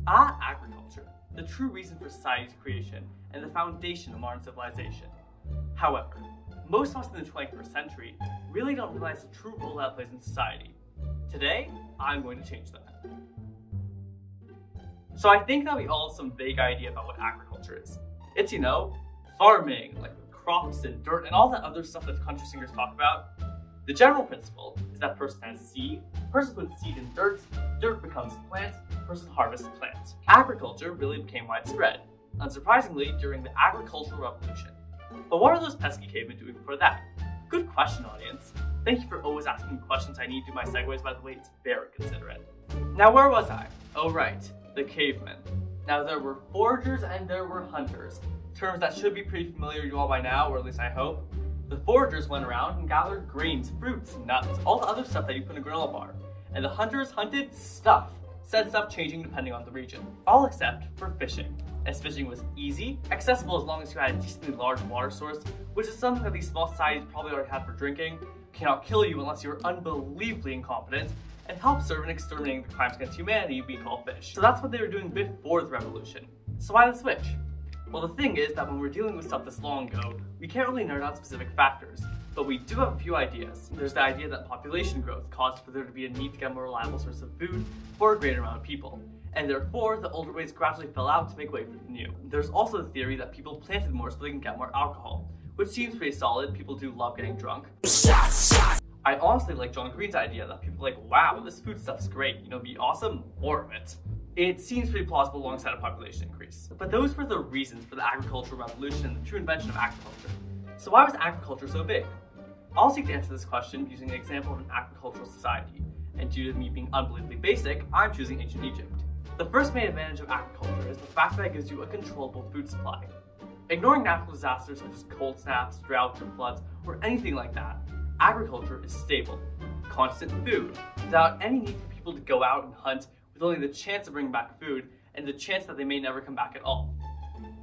Agriculture, the true reason for society's creation and the foundation of modern civilization. However, most of us in the 21st century really don't realize the true role that it plays in society. Today, I'm going to change that. So I think that we all have some vague idea about what agriculture is. It's, farming, like crops and dirt and all that other stuff that country singers talk about. The general principle is that person has seed, person puts seed in dirt, dirt becomes plant, person harvests plants. Agriculture really became widespread, unsurprisingly during the agricultural revolution. But what are those pesky cavemen doing before that? Good question, audience. Thank you for always asking me questions. I need to do my segues, by the way, it's very considerate. Now where was I? Oh right, the cavemen. Now there were foragers and there were hunters, terms that should be pretty familiar to you all by now, or at least I hope. The foragers went around and gathered grains, fruits, nuts, all the other stuff that you put in a granola bar. And the hunters hunted stuff, said stuff changing depending on the region. All except for fishing, as fishing was easy, accessible as long as you had a decently large water source, which is something that these small societies probably already had for drinking, cannot kill you unless you're unbelievably incompetent, and help serve in exterminating the crimes against humanity we call fish. So that's what they were doing before the revolution. So why the switch? Well, the thing is that when we're dealing with stuff this long ago, we can't really nerd out specific factors, but we do have a few ideas. There's the idea that population growth caused for there to be a need to get more reliable source of food for a greater amount of people, and therefore the older ways gradually fell out to make way for the new. There's also the theory that people planted more so they can get more alcohol, which seems pretty solid. People do love getting drunk. I honestly like John Green's idea that people are like, wow, this food stuff's great, it'd be awesome, more of it. It seems pretty plausible alongside a population increase. But those were the reasons for the agricultural revolution and the true invention of agriculture. So why was agriculture so big? I'll seek to answer this question using an example of an agricultural society, and due to me being unbelievably basic, I'm choosing ancient Egypt. The first main advantage of agriculture is the fact that it gives you a controllable food supply. Ignoring natural disasters such as cold snaps, droughts, or floods, or anything like that, agriculture is stable, constant food, without any need for people to go out and hunt, with only the chance of bringing back food and the chance that they may never come back at all.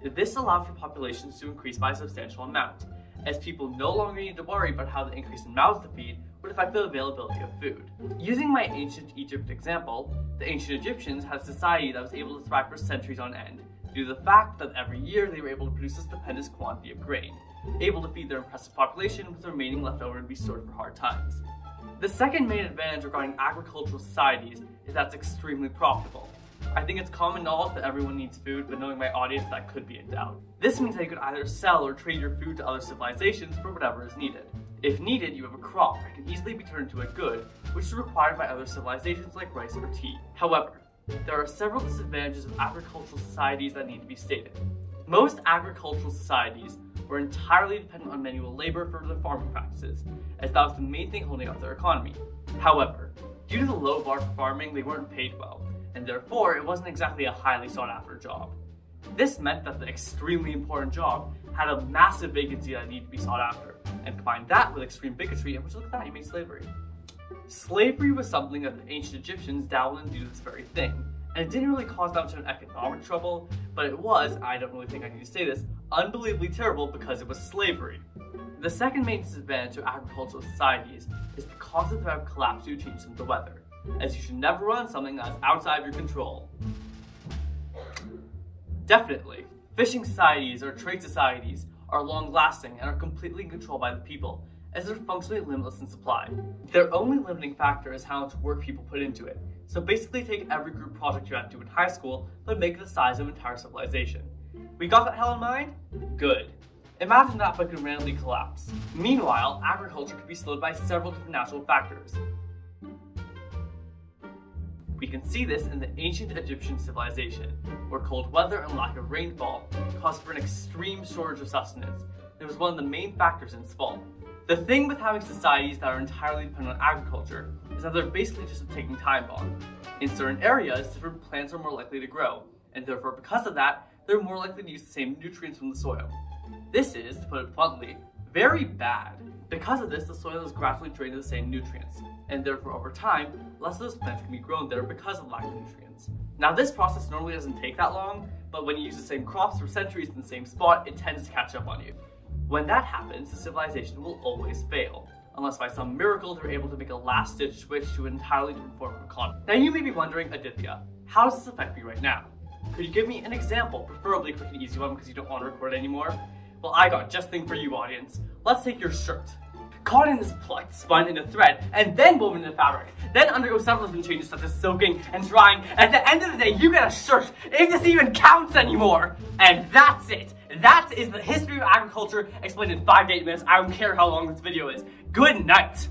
This allowed for populations to increase by a substantial amount, as people no longer needed to worry about how the increase in mouths to feed would affect the availability of food. Using my ancient Egypt example, the ancient Egyptians had a society that was able to thrive for centuries on end, due to the fact that every year they were able to produce a stupendous quantity of grain, able to feed their impressive population with the remaining left over to be stored for hard times. The second main advantage regarding agricultural societies is that it's extremely profitable. I think it's common knowledge that everyone needs food, but knowing my audience, that could be in doubt. This means that you could either sell or trade your food to other civilizations for whatever is needed. If needed, you have a crop that can easily be turned into a good, which is required by other civilizations like rice or tea. However, there are several disadvantages of agricultural societies that need to be stated. Most agricultural societies were entirely dependent on manual labor for their farming practices, as that was the main thing holding up their economy. However, due to the low bar for farming, they weren't paid well, and therefore it wasn't exactly a highly sought after job. This meant that the extremely important job had a massive vacancy that needed to be sought after, and combine that with extreme bigotry, and which look at that, you made slavery. Slavery was something that the ancient Egyptians dabbled in to do this very thing, and it didn't really cause that much of an economic trouble, but it was, I don't really think I need to say this, unbelievably terrible because it was slavery. The second main disadvantage of agricultural societies is the constant threat of collapse due to changes in the weather, as you should never run something that is outside of your control. Definitely, fishing societies or trade societies are long-lasting and are completely controlled by the people, as they're functionally limitless in supply. Their only limiting factor is how much work people put into it. So basically take every group project you had to do in high school, but make it the size of an entire civilization. We got that hell in mind? Good. Imagine that but could randomly collapse. Meanwhile, agriculture could be slowed by several different natural factors. We can see this in the ancient Egyptian civilization, where cold weather and lack of rainfall caused for an extreme shortage of sustenance. It was one of the main factors in its fall. The thing with having societies that are entirely dependent on agriculture is that they're basically just a ticking time bomb. In certain areas, different plants are more likely to grow, and therefore because of that, they're more likely to use the same nutrients from the soil. This is, to put it bluntly, very bad. Because of this, the soil is gradually drained of the same nutrients, and therefore over time, less of those plants can be grown there because of lack of nutrients. Now this process normally doesn't take that long, but when you use the same crops for centuries in the same spot, it tends to catch up on you. When that happens, the civilization will always fail, unless by some miracle they're able to make a last-ditch switch to an entirely different form of economy. Now you may be wondering, Aditya, how does this affect me right now? Could you give me an example, preferably a quick and easy one because you don't want to record it anymore? Well, I got just the thing for you, audience. Let's take your shirt. Cotton is plucked, spun into thread, and then woven into fabric. Then undergo several different changes such as soaking and drying. At the end of the day, you get a shirt, if this even counts anymore. And that's it. That is the history of agriculture explained in 5 to 8 minutes. I don't care how long this video is. Good night.